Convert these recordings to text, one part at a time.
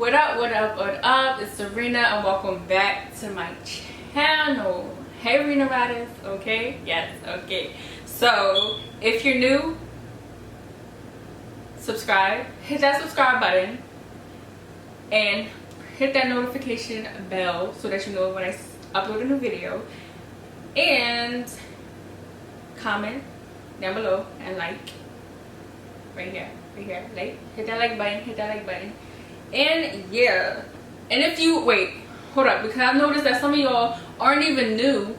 What up, what up, what up? It's Serena and welcome back to my channel. Hey Rena Riders, okay? Yes, okay. So if you're new, subscribe, hit that subscribe button and hit that notification bell so that you know when I upload a new video, and comment down below and like right here, like hit that like button. And yeah, and if you wait, hold up, because I've noticed that some of y'all aren't even new.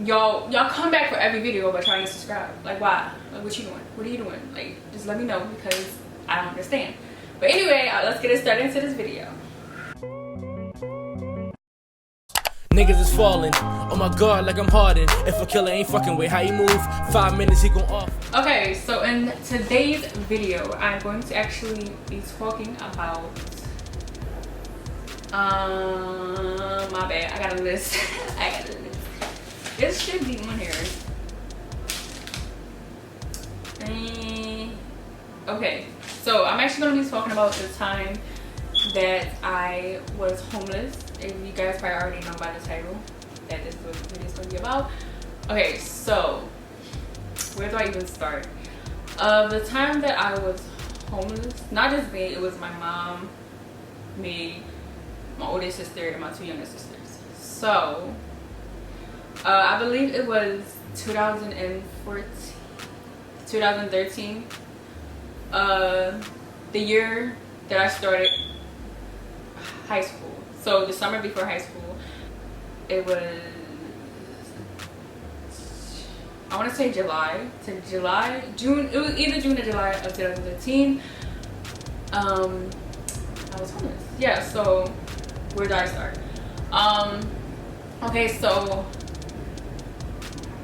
Y'all come back for every video but trying to subscribe. Like, why? Like, what you doing? What are you doing? Like, just let me know, because I don't understand. But anyway, let's get it started into this video. Niggas is falling, oh my god, like I'm Harden. If a killer ain't fucking with how you move, 5 minutes he gon' off. Okay, so in today's video, I'm going to actually be talking about my bad, I got a list. This should be on here. Okay, so I'm actually going to be talking about the time that I was homeless. If you guys probably already know by the title that this is what the video is going to be about. Okay, so where do I even start? The time that I was homeless, not just me, it was my mom, me, my oldest sister, and my 2 younger sisters. So I believe it was 2013, the year that I started high school. So the summer before high school, it was, I want to say June. It was either June or July of 2013. I was homeless. Yeah. So where did I start? Okay. So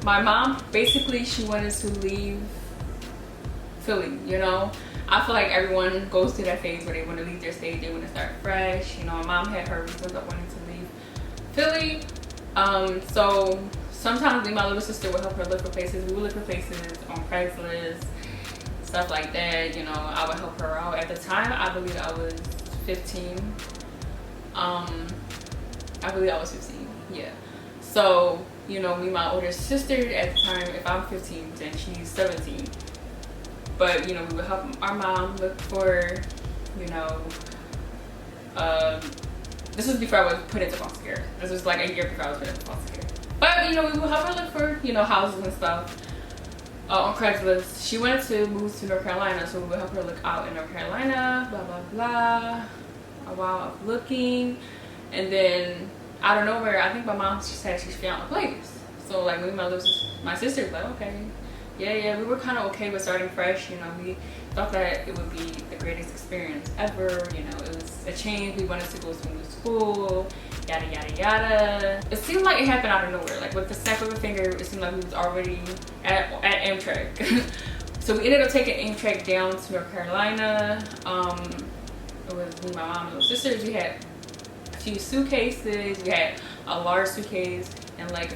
my mom, basically, she wanted to leave Philly. You know, I feel like everyone goes through that phase where they want to leave their state, they want to start fresh. You know, my mom had her reasons of wanting to leave Philly. So sometimes me and my little sister would help her look for places. We would look for places on Craigslist, stuff like that. You know, I would help her out. At the time, I believe I was 15. Yeah. So, you know, me and my older sister at the time, if I'm 15, then she's 17. But, you know, we would help our mom look for, you know, this was before I was put into foster care. This was like a year before I was put into foster care. But, you know, we would help her look for, you know, houses and stuff on Craigslist. She wanted to move to North Carolina, so we would help her look out in North Carolina, blah, blah, blah. A while of looking. And then, out of nowhere, I think my mom, she said she found a place. So, like, me and my sister's like, okay. Yeah, we were kind of okay with starting fresh. You know, we thought that it would be the greatest experience ever. You know, it was a change. We wanted to go to a new school, yada, yada, yada. It seemed like it happened out of nowhere. Like, with the snap of a finger, it seemed like we was already at Amtrak. So we ended up taking Amtrak down to North Carolina. It was me, my mom, and little sisters. We had a few suitcases. We had a large suitcase and like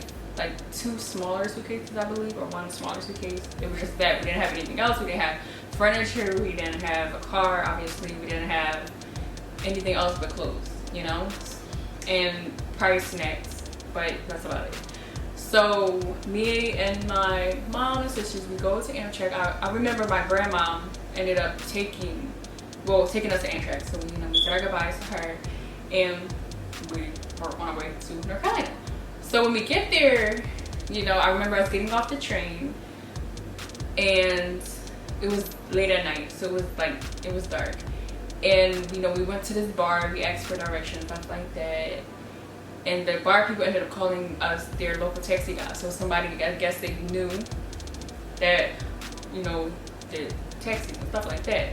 2 smaller suitcases, I believe, or 1 smaller suitcase. It was just that. We didn't have anything else. We didn't have furniture. We didn't have a car, obviously. We didn't have anything else but clothes, you know, and probably snacks, but that's about it. So me and my mom and sisters, we go to Amtrak. I remember my grandma ended up taking us to Amtrak. So we said our goodbyes to her, and we were on our way to North Carolina. So when we get there, you know, I remember us getting off the train, and it was late at night, so it was dark. And, you know, we went to this bar, we asked for directions, stuff like that. And the bar people ended up calling us their local taxi guy. So somebody, I guess they knew that, you know, the taxi and stuff like that.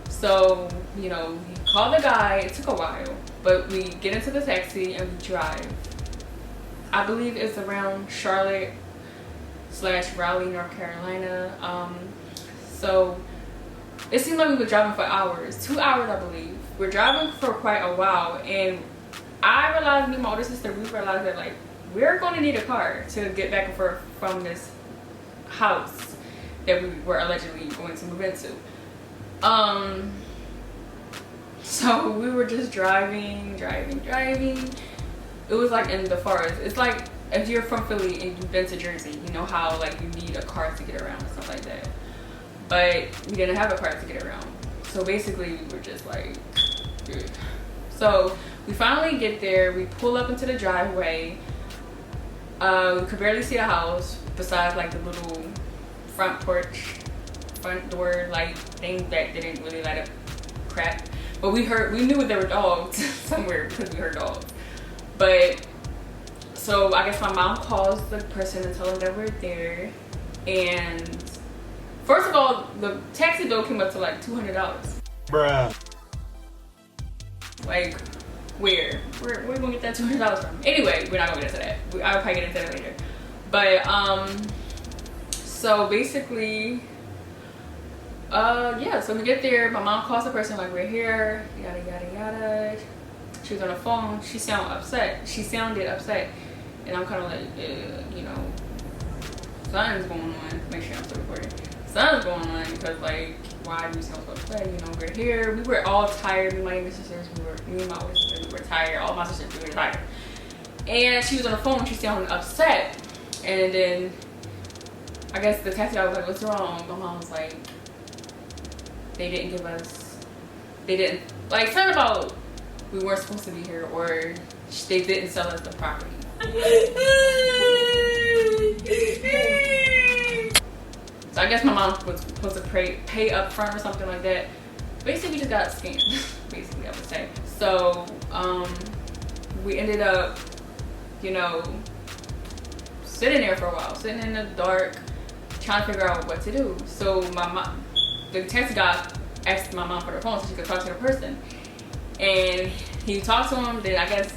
So, you know, we called the guy. It took a while, but we get into the taxi and we drive. I believe it's around Charlotte/Raleigh, North Carolina. So it seemed like we were driving for hours, 2 hours, I believe. We're driving for quite a while, and I realized, me and my older sister, we realized that, like, we're going to need a car to get back and forth from this house that we were allegedly going to move into. So we were just driving. It was like in the forest. It's like if you're from Philly and you've been to Jersey, you know how like you need a car to get around and stuff like that. But we didn't have a car to get around. So basically we were just like, dude. So we finally get there. We pull up into the driveway. We could barely see the house besides like the little front door light thing that didn't really light up crap. But we knew there were dogs somewhere because we heard dogs. But so I guess my mom calls the person and tells them that we're there. And first of all, the taxi bill came up to like $200. Bruh. Like, where we gonna get that $200 from? Anyway, we're not gonna get into that. I'll probably get into that later. But so basically, yeah. So we get there. My mom calls the person like, we're here. Yada yada yada. She was on the phone. She sounded upset. And I'm kind of like, you know, something's going on. Make sure I'm still recording. Something's going on because like, why do you sound so upset? You know, we're here. We were all tired. Me and my younger sisters, me and my older sisters, we were tired. All my sisters, we were tired. And she was on the phone. She sounded upset. And then I guess the taxi driver was like, what's wrong? My mom was like, they didn't like something about we weren't supposed to be here, or they didn't sell us the property. So I guess my mom was supposed to pay up front or something like that. Basically, we just got scammed, basically, I would say. So we ended up, you know, sitting there for a while, sitting in the dark, trying to figure out what to do. So the taxi guy asked my mom for the phone so she could talk to the person. And he talked to him, then I guess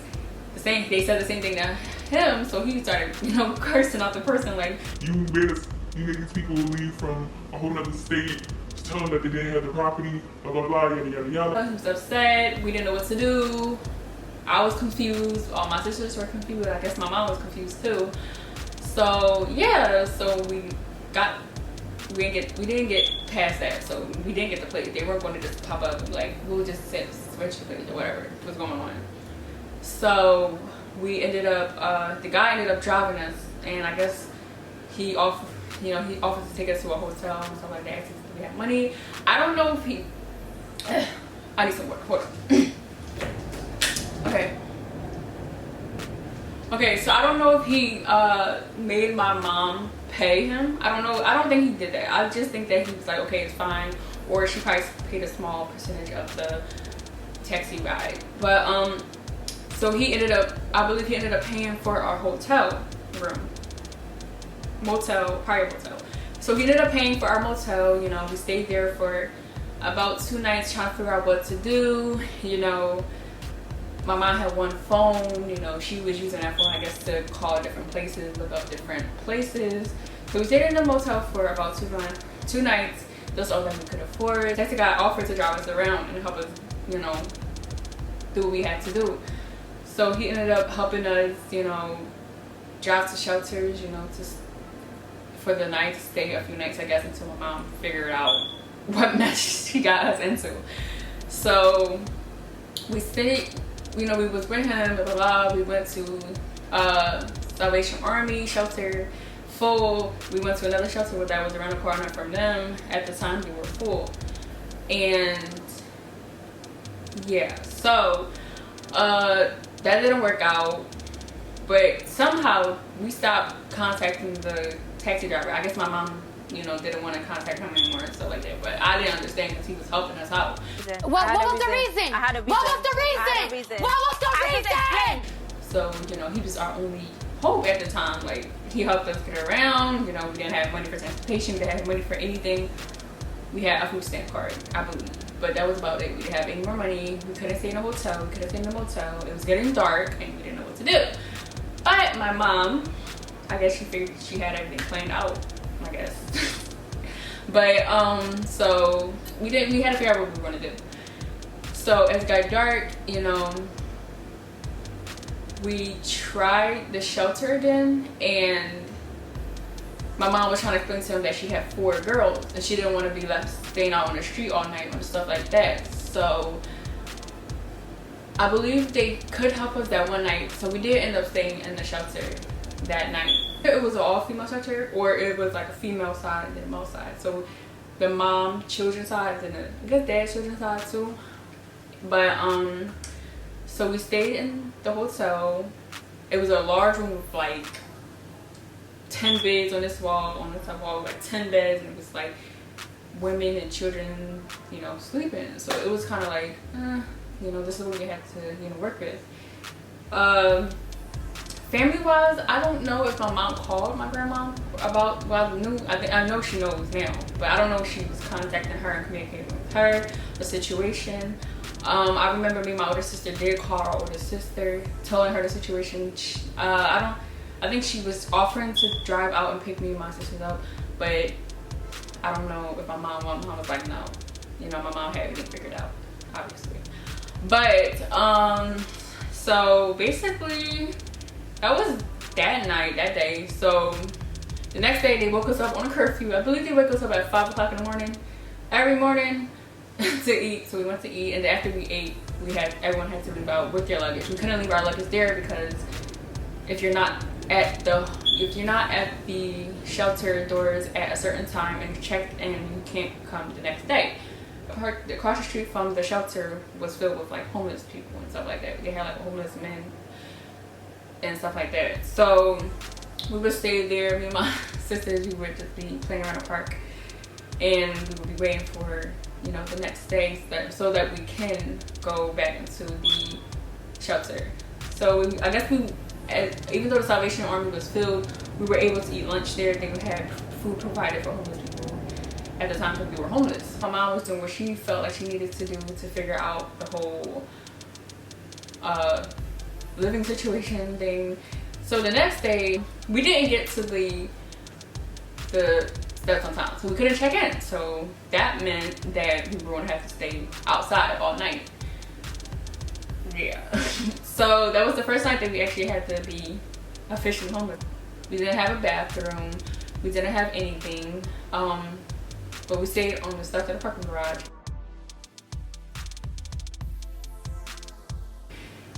they said the same thing to him, so he started, you know, cursing out the person like, You made these people leave from a whole other state to tell them that they didn't have the property, blah blah blah, yada yada yada. he was upset. We didn't know what to do. I was confused. All my sisters were confused. I guess my mom was confused too. So yeah, so we didn't get past that. So we didn't get the plate. They weren't going to just pop up like we'll just switch the plate or whatever was going on. So we ended up the guy ended up driving us, and I guess he offered to take us to a hotel and stuff like that. Asked if we had money. I don't know if he I need some water. Hold on. Okay, so I don't know if he made my mom pay him. I don't know. I don't think he did that. I just think that he was like, okay, it's fine. Or she probably paid a small percentage of the taxi ride. But so I believe he ended up paying for our hotel room. Prior motel. So he ended up paying for our motel. You know, we stayed there for about 2 nights trying to figure out what to do. You know, my mom had one phone. You know, she was using that phone, I guess, to call different places, look up different places. So we stayed in the motel for about 2 nights. That's all that we could afford. Taxi guy offered to drive us around and help us, you know, do what we had to do. So he ended up helping us, you know, drive to shelters, you know, for the night, to stay a few nights, I guess, until my mom figured out what mess she got us into. So we stayed, you know, we was with him, blah, blah, blah. We went to Salvation Army shelter, full. We went to another shelter that was around the corner from them. At the time, they were full. And yeah, so that didn't work out. But somehow we stopped contacting the taxi driver. I guess my mom, you know, didn't want to contact him anymore and stuff like that. But I didn't understand because he was helping us out. What was the reason? I had a reason. What was the reason? What was the reason? So, you know, he was our only hope at the time. Like, he helped us get around. You know, we didn't have money for transportation. We didn't have money for anything. We had a food stamp card, I believe. But that was about it. We didn't have any more money. We couldn't stay in a hotel. We couldn't stay in a motel. It was getting dark and we didn't know what to do. But my mom, I guess she figured she had everything planned out, I guess. But so we had to figure out what we were gonna do. So as it got dark, you know, we tried the shelter again, and my mom was trying to explain to him that she had 4 girls and she didn't want to be left staying out on the street all night and stuff like that. So I believe they could help us that one night, so we did end up staying in the shelter that night. It was an all-female shelter, or it was like a female side and then a male side. So the mom children's side and the, I guess dad children's side too. But so we stayed in the hotel. It was a large room with like 10 beds on this wall, on the top wall, like 10 beds, and it was like women and children, you know, sleeping. So it was kind of like, you know, this is what we have to, you know, work with. Family wise, I don't know if my mom called my grandma about, well, I know she knows now, but I don't know if she was contacting her and communicating with her, the situation. I remember me and my older sister did call our older sister, telling her the situation. I think she was offering to drive out and pick me and my sisters up, but I don't know if my mom was like, no. You know, my mom had everything figured out, obviously. But, so basically, that was that night, that day. So the next day they woke us up on a curfew. I believe they woke us up at 5 o'clock in the morning, every morning to eat. So we went to eat, and after we ate, everyone had to leave out with their luggage. We couldn't leave our luggage there because if you're not at the shelter doors at a certain time and checked in, you can't come the next day. Across the street from the shelter was filled with like homeless people and stuff like that. They had like homeless men and stuff like that. So we would stay there. Me and my sisters, we would just be playing around the park, and we would be waiting for, you know, the next day so that we can go back into the shelter. So I guess even though the Salvation Army was filled, we were able to eat lunch there. They would have food provided for homeless people at the time that we were homeless. My mom was doing what she felt like she needed to do to figure out the whole living situation thing. So the next day, we didn't get to the steps on time, so we couldn't check in. So that meant that we were going to have to stay outside all night. Yeah. So that was the first night that we actually had to be officially homeless. We didn't have a bathroom. We didn't have anything. But we stayed on the steps of the parking garage.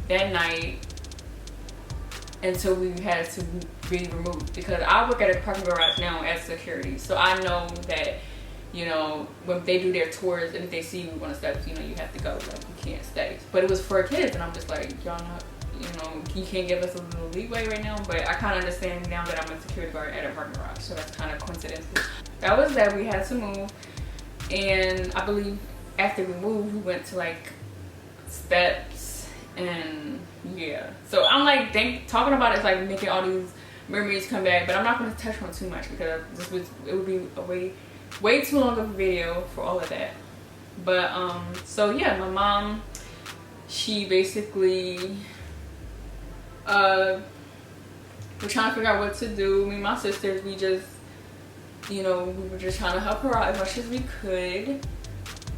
That night, until we had to be removed, because I work at a parking garage now as security, so I know that, you know, when they do their tours and if they see you on the steps, you know, you have to go, like, you can't stay. But it was for kids, and I'm just like, y'all not, you know, you can't give us a little leeway right now. But I kind of understand now that I'm a security guard at a parking garage, so that's kind of coincidental. That was that. We had to move, and I believe after we moved, we went to like steps, and yeah. So I'm like, talking about it is like making all these memories come back, but I'm not going to touch on too much because it would be a way too long of a video for all of that. But so yeah, my mom, she basically we're trying to figure out what to do. Me and my sisters, we just, you know, we were just trying to help her out as much as we could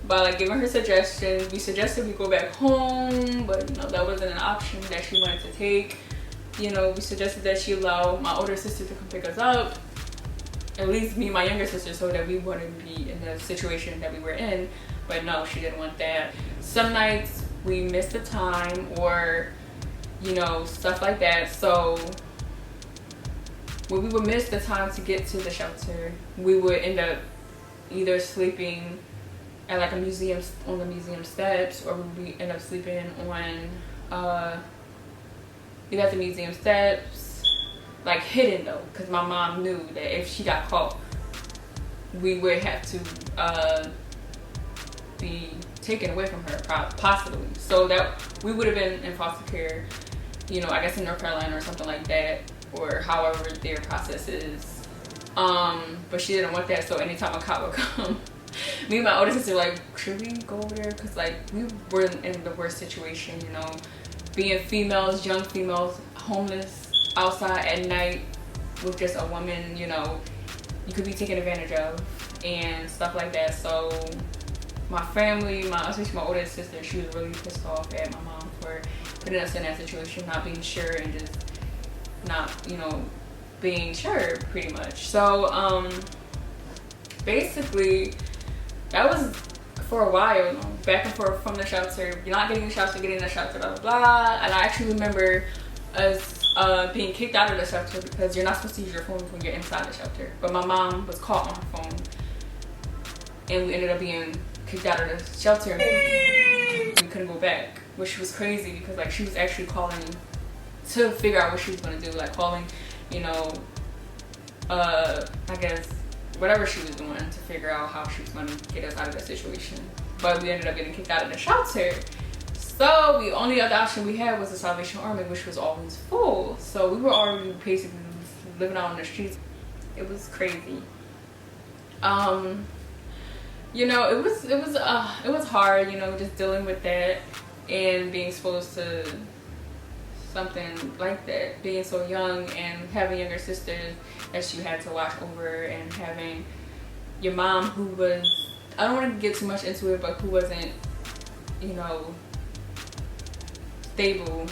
by like giving her suggestions. We suggested we go back home, but you know, that wasn't an option that she wanted to take. You know, we suggested that she allow my older sister to come pick us up, at least me and my younger sister, so that we wouldn't be in the situation that we were in. But no, she didn't want that. Some nights we missed the time, or you know, stuff like that. So when we would miss the time to get to the shelter, we would end up either sleeping at like a museum, on the museum steps, or we would end up sleeping on either at the museum steps, like hidden though, because my mom knew that if she got caught, we would have to be taken away from her, possibly. So that we would have been in foster care, you know, I guess in North Carolina or something like that, or however their process is. But she didn't want that, so anytime a cop would come, me and my older sister were like, should we go over there? Because like we were in the worst situation, you know, being females, young females, homeless outside at night with just a woman, you know, you could be taken advantage of and stuff like that. So my family, especially my older sister, she was really pissed off at my mom for putting us in that situation, not being sure and just not, you know, being sure pretty much. So basically that was for a while, back and forth from the shelter. You're not getting the shelter, getting the shelter, blah, blah, blah. And I actually remember us being kicked out of the shelter because you're not supposed to use your phone when you're inside the shelter. But my mom was caught on her phone, and we ended up being kicked out of the shelter. We couldn't go back, which was crazy because like she was actually calling to figure out what she was gonna do, like calling, you know, I guess whatever she was doing to figure out how she was gonna get us out of that situation. But we ended up getting kicked out of the shelter. So the only other option we had was the Salvation Army, which was always full. So we were already basically living out on the streets. It was crazy. You know, it was hard, you know, just dealing with that and being exposed to something like that, being so young and having younger sisters that you had to watch over, and having your mom who was, I don't want to get too much into it, but who wasn't, you know, stable,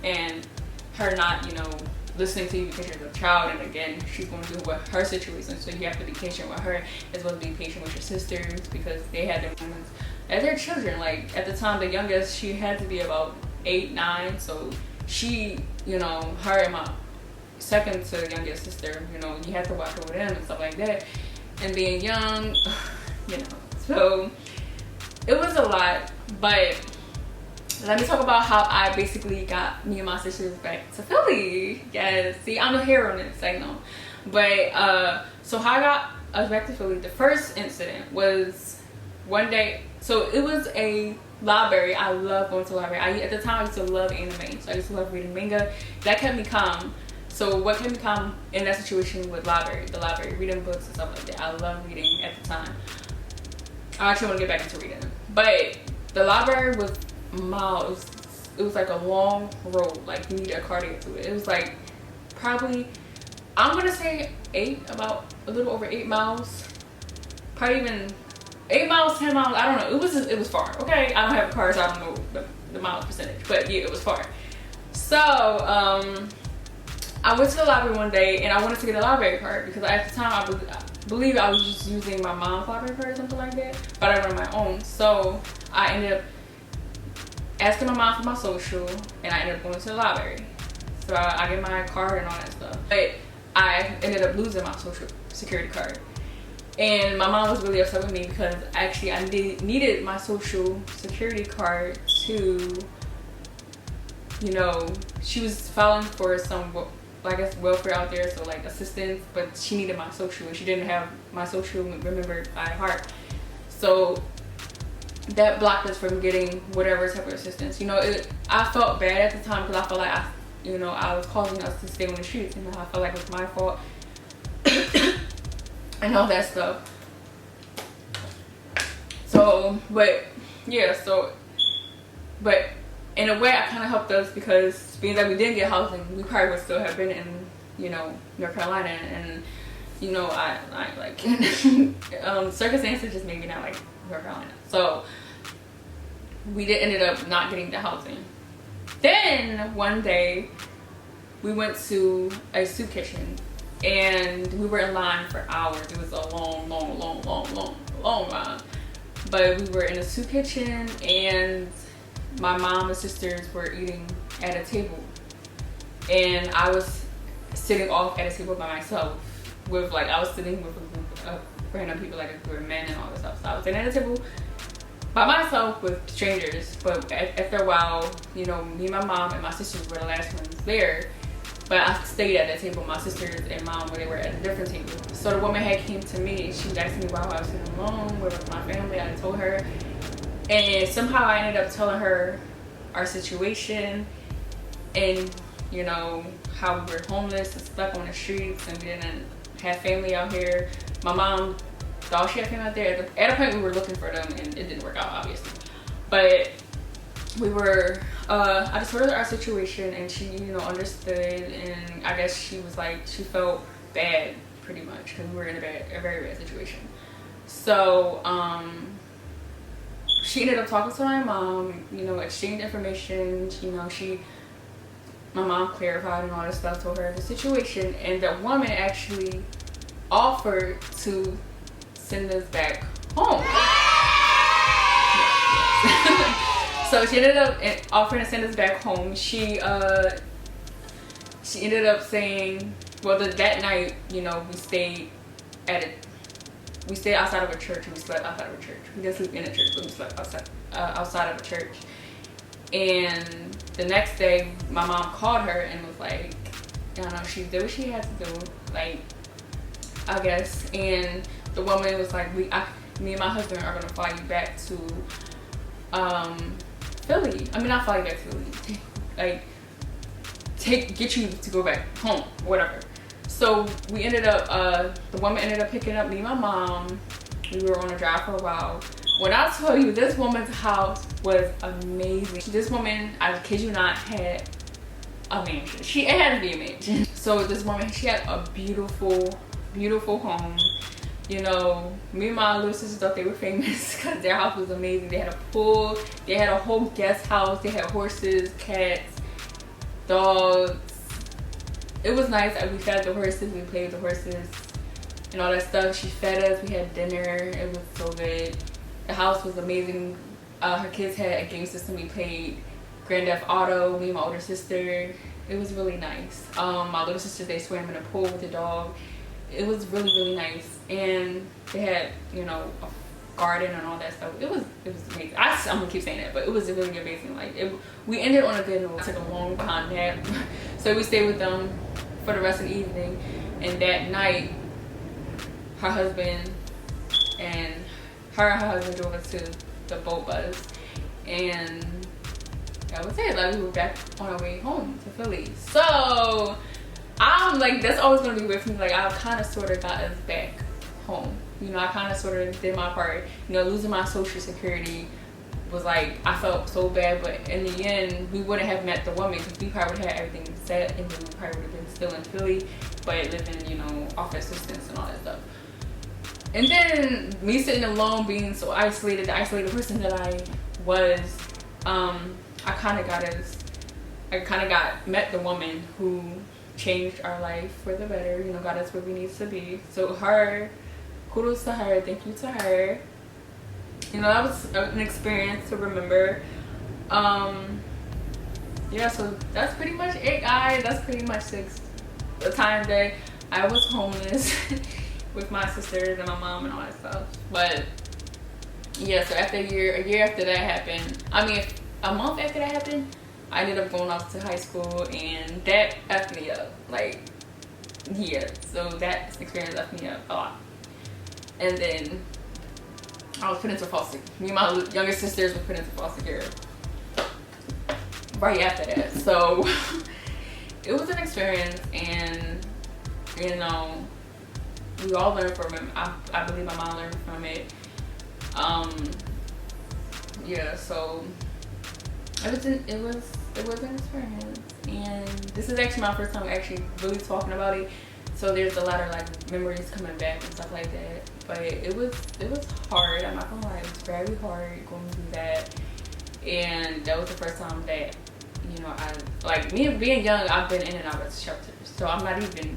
and her not, you know, listening to you because you're a child, and again, she's going to do what her situation, so you have to be patient with her as well as be patient with your sisters because they had their moments as their children. Like at the time, the youngest, she had to be about 8, 9, so she, you know, her and my second to youngest sister, you know, you had to watch over them and stuff like that, and being young, you know, so it was a lot. But let me talk about how I basically got me and my sisters back to Philly. Yes, see, I'm a hero in this, I know. But so how I got us back to Philly, the first incident was one day. So it was a library. I love going to the library. At the time, I used to love anime, so I used to love reading manga. That kept me calm. So what kept me calm in that situation with the library, reading books and stuff like that. I love reading at the time. I actually want to get back into reading, but the library was miles. It was like a long road. Like you needed a car to get to it. It was like probably, I'm gonna say about a little over 8 miles. Probably even 8 miles, 10 miles. I don't know. It was far. Okay, I don't have a car, so I don't know the mile percentage. But yeah, it was far. So I went to the library one day and I wanted to get a library card because at the time I believe I was just using my mom's library card or something like that. But I ran my own. So I ended up asking my mom for my social, and I ended up going to the library. So I get my card and all that stuff. But I ended up losing my social security card. And my mom was really upset with me because actually I needed my social security card to, you know, she was filing for some, I guess, welfare out there, so like assistance, but she needed my social and she didn't have my social remembered by heart. So that blocked us from getting whatever type of assistance. You know, I felt bad at the time because I felt like I was causing us to stay on the streets. You know, I felt like it was my fault and all that stuff. So, but yeah, but in a way, I kind of helped us because being that we didn't get housing, we probably would still have been in, you know, North Carolina, and you know, I like circumstances just made me not like North Carolina. So we ended up not getting the housing. Then one day we went to a soup kitchen and we were in line for hours. It was a long line. But we were in a soup kitchen and my mom and sisters were eating at a table. And I was sitting off at a table by myself with I was sitting with a group of random people, like a group of men and all this stuff. So I was sitting at a table by myself with strangers. But after a while, you know, me and my mom and my sisters were the last ones there. But I stayed at that table. My sisters and mom, they were at a different table. So the woman had came to me. She was asking me why I was sitting alone, where was my family. I told her. And somehow I ended up telling her our situation and, you know, how we were homeless and stuck on the streets and we didn't have family out here. My mom thought she had family out there. At a point we were looking for them and it didn't work out, obviously. But we were, I just told her our situation and she, you know, understood, and I guess she was like, she felt bad pretty much because we were in a very bad situation. So, she ended up talking to my mom, you know, exchanged information, you know, my mom clarified and all this stuff, told her the situation, and the woman actually offered to send us back home. So she ended up offering to send us back home. She ended up saying, well, that night, you know, we stayed outside of a church and we slept outside of a church. We didn't sleep in a church, but we slept outside of a church. And the next day, my mom called her and was like, I don't know, she did what she had to do, like, I guess. And the woman was like, me and my husband are gonna fly you back to Philly. I mean, not fly you back to Philly, like, get you to go back home, whatever. So we ended up, the woman ended up picking up me and my mom. We were on a drive for a while. When I tell you, this woman's house was amazing. This woman, I kid you not, had a mansion. It had to be a mansion. So this woman, she had a beautiful, beautiful home. You know, me and my little sisters thought they were famous because their house was amazing. They had a pool, they had a whole guest house, they had horses, cats, dogs. It was nice. We fed the horses, we played with the horses and all that stuff. She fed us, we had dinner, it was so good. The house was amazing. Her kids had a game system. We played Grand Theft Auto, me and my older sister. It was really nice. My little sister, they swam in a pool with the dog. It was really, really nice. And they had, you know, a garden and all that stuff. It was amazing. I'm gonna keep saying that, but it was really amazing. Like, we ended on a good note. I took a long behind nap. So we stayed with them for the rest of the evening. And that night, her husband and her husband drove us to the boat bus. And that was it. Like, we were back on our way home to Philly. So I'm like, that's always gonna be with me. Like, I kind of sort of got us back home. You know, I kind of sort of did my part. You know, losing my Social Security was like, I felt so bad, but in the end, we wouldn't have met the woman because we probably would have had everything set, and then we probably would have been still in Philly, but living, you know, off assistance and all that stuff. And then me sitting alone, being so isolated, the isolated person that I was, I kind of met the woman who changed our life for the better, you know, got us where we need to be. So her, kudos to her, thank you to her. You know, that was an experience to remember. Yeah, so that's pretty much it, guys. That's pretty much the time that I was homeless with my sisters and my mom and all that stuff. But yeah, so after a year after that happened, I mean, a month after that happened, I ended up going off to high school, and that effed me up. Like, yeah, so that experience effed me up a lot. And then I was put into foster. Me and my younger sisters were put into foster care right after that. So it was an experience, and you know, we all learned from it. I believe my mom learned from it. Yeah, so it was an experience, and this is actually my first time actually really talking about it. So there's a lot of like memories coming back and stuff like that. But it was hard. I'm not gonna lie, it was very hard going through that. And that was the first time that, you know, I, like, me being young, I've been in and out of shelters, so I'm not even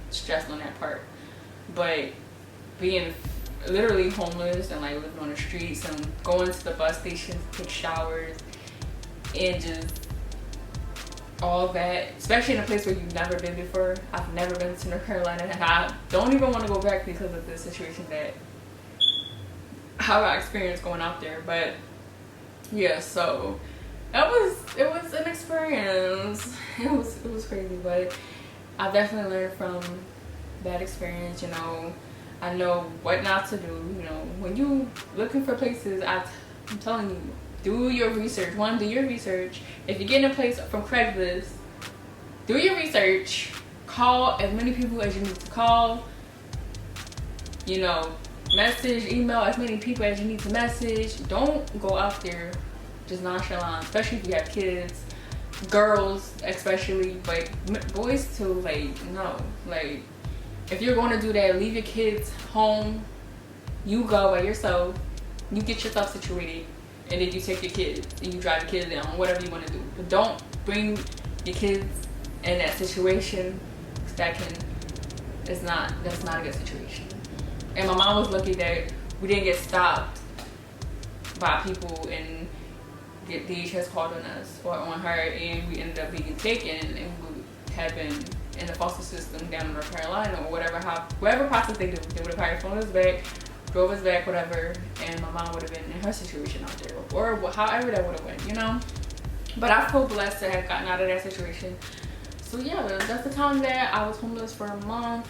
stressed on that part. But being literally homeless and like living on the streets and going to the bus stations to take showers and just all that, especially in a place where you've never been before. I've never been to North Carolina, and I don't even want to go back because of the situation that how I experienced going out there. But yeah, so it was an experience. It was crazy, but I definitely learned from that experience. You know, I know what not to do. You know, when you looking for places, I'm telling you, do your research. Do your research. If you get in a place from Craigslist, do your research. Call as many people as you need to call. You know, email as many people as you need to message. Don't go out there just nonchalant, especially if you have kids, girls especially, but boys too. Like, no, like, if you're going to do that, leave your kids home. You go by yourself. You get yourself situated. And then you take your kids and you drive your kids down, whatever you want to do. But don't bring your kids in that situation. That's not a good situation. And my mom was lucky that we didn't get stopped by people, and the DHS called on us or on her, and we ended up being taken, and we had been in the foster system down in North Carolina or whatever process they do. They would have probably flown us back, drove us back, whatever, and my mom would have been in her situation out there, or however that would have went, you know. But I feel blessed to have gotten out of that situation. So yeah, that's the time that I was homeless for a month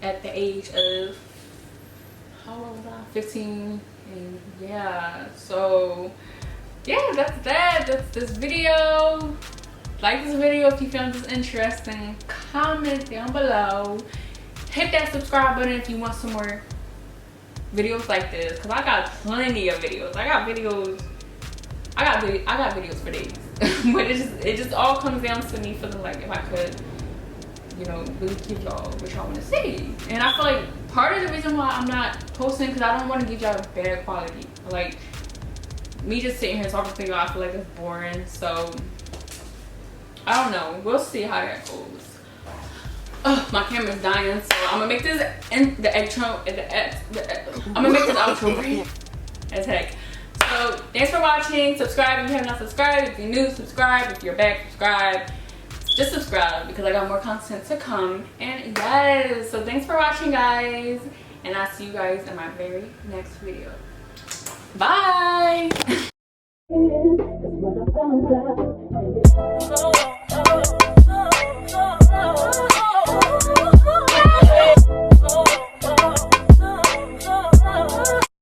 at the age of, how old was I? 15. And yeah, so yeah, that's that. That's this video. Like this video if you found this interesting. Comment down below. Hit that subscribe button if you want some more videos like this, because I got plenty of videos. I got videos for days. But it just all comes down to me feeling like if I could, you know, really give y'all what y'all want to see. And I feel like part of the reason why I'm not posting, because I don't want to give y'all bad quality. Like, me just sitting here talking to y'all, I feel like it's boring. So I don't know, we'll see how that goes. Oh, my camera's dying, so I'm gonna make this I'm gonna make this outro brief as heck. So thanks for watching. Subscribe if you have not subscribed. If you're new, subscribe. If you're back, subscribe. Just subscribe because I got more content to come. And yes, so thanks for watching, guys, and I'll see you guys in my very next video. Bye.